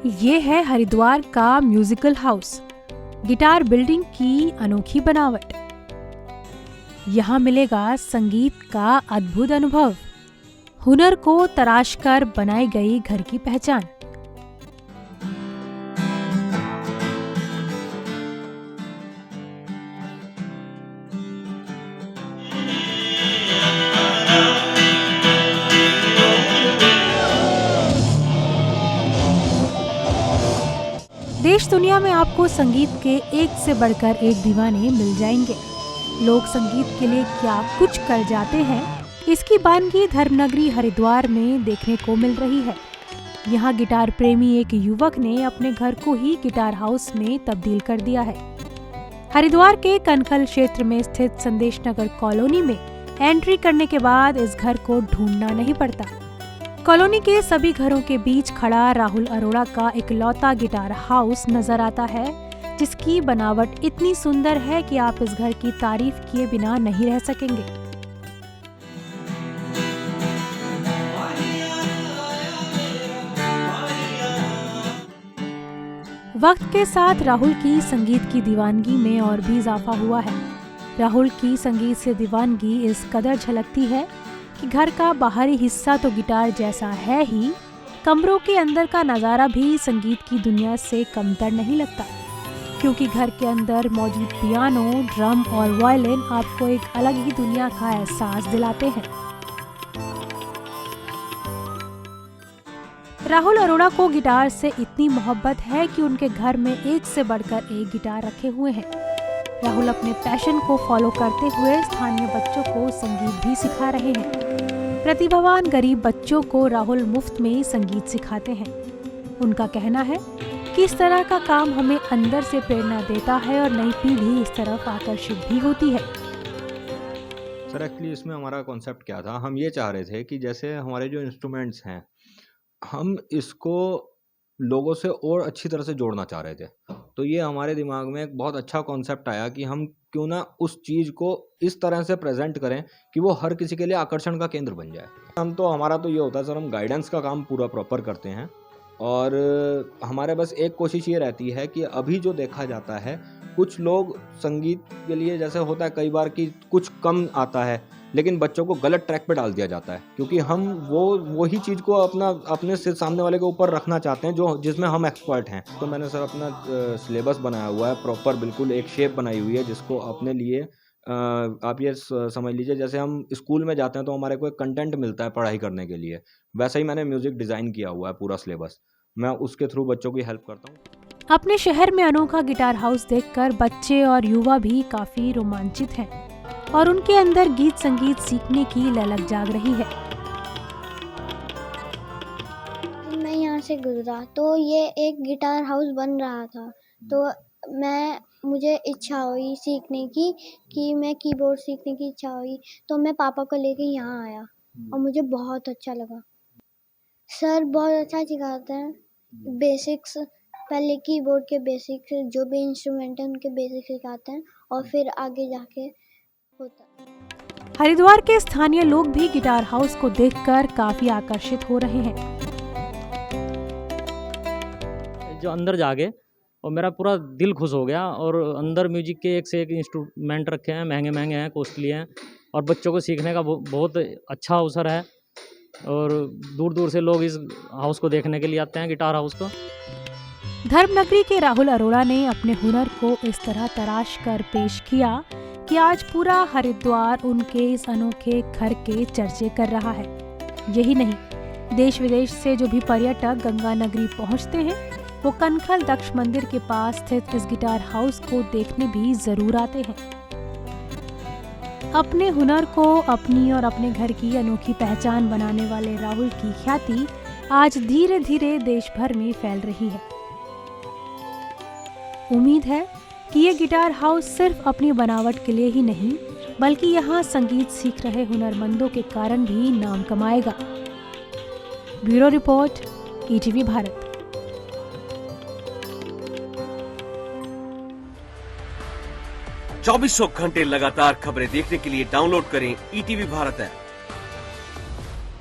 ये है हरिद्वार का म्यूजिकल हाउस, गिटार बिल्डिंग की अनोखी बनावट। यहाँ मिलेगा संगीत का अद्भुत अनुभव, हुनर को तराशकर बनाई गई घर की पहचान। देश दुनिया में आपको संगीत के एक से बढ़कर एक दीवाने मिल जाएंगे। लोग संगीत के लिए क्या कुछ कर जाते हैं, इसकी बानगी धर्मनगरी हरिद्वार में देखने को मिल रही है। यहाँ गिटार प्रेमी एक युवक ने अपने घर को ही गिटार हाउस में तब्दील कर दिया है। हरिद्वार के कनखल क्षेत्र में स्थित संदेश नगर कॉलोनी में एंट्री करने के बाद इस घर को ढूंढना नहीं पड़ता। कॉलोनी के सभी घरों के बीच खड़ा राहुल अरोड़ा का इकलौता गिटार हाउस नजर आता है, जिसकी बनावट इतनी सुंदर है कि आप इस घर की तारीफ किए बिना नहीं रह सकेंगे। वक्त के साथ राहुल की संगीत की दीवानगी में और भी इजाफा हुआ है। राहुल की संगीत से दीवानगी इस कदर झलकती है कि घर का बाहरी हिस्सा तो गिटार जैसा है ही, कमरों के अंदर का नज़ारा भी संगीत की दुनिया से कमतर नहीं लगता, क्योंकि घर के अंदर मौजूद पियानो, ड्रम और वायलिन आपको एक अलग ही दुनिया का एहसास दिलाते हैं। राहुल अरोड़ा को गिटार से इतनी मोहब्बत है कि उनके घर में एक से बढ़कर एक गिटार रखे हुए हैं। राहुल अपने पैशन को फॉलो करते हुए स्थानीय बच्चों को संगीत भी सिखा रहे हैं। प्रतिभावान गरीब बच्चों को राहुल मुफ्त में संगीत सिखाते हैं। उनका कहना है कि इस तरह का काम हमें अंदर से प्रेरणा देता है और नई पीढ़ी इस तरफ आकर्षित भी होती है। सर एक्चुअली इसमें हमारा कॉन्सेप्ट क्या था, हम ये चाह रहे थे कि जैसे हमारे जो इंस्ट्रूमेंट्स हैं, हम इसको लोगों से और अच्छी तरह से जोड़ना चाह रहे थे। तो ये हमारे दिमाग में एक बहुत अच्छा कॉन्सेप्ट आया कि हम क्यों ना उस चीज़ को इस तरह से प्रेजेंट करें कि वो हर किसी के लिए आकर्षण का केंद्र बन जाए। हमारा तो ये होता है सर, हम गाइडेंस का काम पूरा प्रॉपर करते हैं और हमारे बस एक कोशिश ये रहती है कि अभी जो देखा जाता है, कुछ लोग संगीत के लिए जैसे होता है कई बार कि कुछ कम आता है लेकिन बच्चों को गलत ट्रैक पे डाल दिया जाता है, क्योंकि हम वही चीज़ को अपने से सामने वाले के ऊपर रखना चाहते हैं जो जिसमें हम एक्सपर्ट हैं। तो मैंने सर अपना सिलेबस बनाया हुआ है प्रॉपर, बिल्कुल एक शेप बनाई हुई है जिसको अपने लिए आप ये समझ लीजिए जैसे हम स्कूल में जाते हैं तो हमारे को एक कंटेंट मिलता है पढ़ाई करने के लिए, वैसा ही मैंने म्यूज़िक डिज़ाइन किया हुआ है पूरा सिलेबस। मैं उसके थ्रू बच्चों की हेल्प करता हूँ। अपने शहर में अनोखा गिटार हाउस देखकर बच्चे और युवा भी काफी रोमांचित हैं और उनके अंदर गीत संगीत सीखने की ललक जाग रही है। मैं यहाँ से गुजरा तो ये एक गिटार हाउस बन रहा था, तो मुझे इच्छा हुई सीखने की कि मैं कीबोर्ड सीखने की इच्छा हुई, तो मैं पापा को लेके यहाँ आया और मुझे बहुत अच्छा लगा। सर बहुत अच्छा सिखाते हैं, बेसिक्स पहले कीबोर्ड के बेसिक्स, जो भी इंस्ट्रूमेंट है उनके बेसिक्स सिखाते हैं और फिर आगे जाके होता है। हरिद्वार के स्थानीय लोग भी गिटार हाउस को देखकर काफी आकर्षित हो रहे हैं। जो अंदर जाके और मेरा पूरा दिल खुश हो गया, और अंदर म्यूजिक के एक से एक इंस्ट्रूमेंट रखे हैं, महंगे महंगे हैं, कॉस्टली हैं, और बच्चों को सीखने का बहुत अच्छा अवसर है और दूर दूर से लोग इस हाउस को देखने के लिए आते हैं, गिटार हाउस को। धर्मनगरी के राहुल अरोड़ा ने अपने हुनर को इस तरह तराश कर पेश किया कि आज पूरा हरिद्वार उनके इस अनोखे घर के चर्चे कर रहा है। यही नहीं, देश विदेश से जो भी पर्यटक गंगा नगरी पहुंचते हैं, वो कनखल दक्ष मंदिर के पास स्थित इस गिटार हाउस को देखने भी जरूर आते हैं। अपने हुनर को अपनी और अपने घर की अनोखी पहचान बनाने वाले राहुल की ख्याति आज धीरे धीरे देश भर में फैल रही है। उम्मीद है कि ये गिटार हाउस सिर्फ अपनी बनावट के लिए ही नहीं, बल्कि यहाँ संगीत सीख रहे हुनरमंदों के कारण भी नाम कमाएगा। Bureau report, ETV Bharat. चौबीसों घंटे लगातार खबरें देखने के लिए डाउनलोड करें ईटीवी भारत ऐप।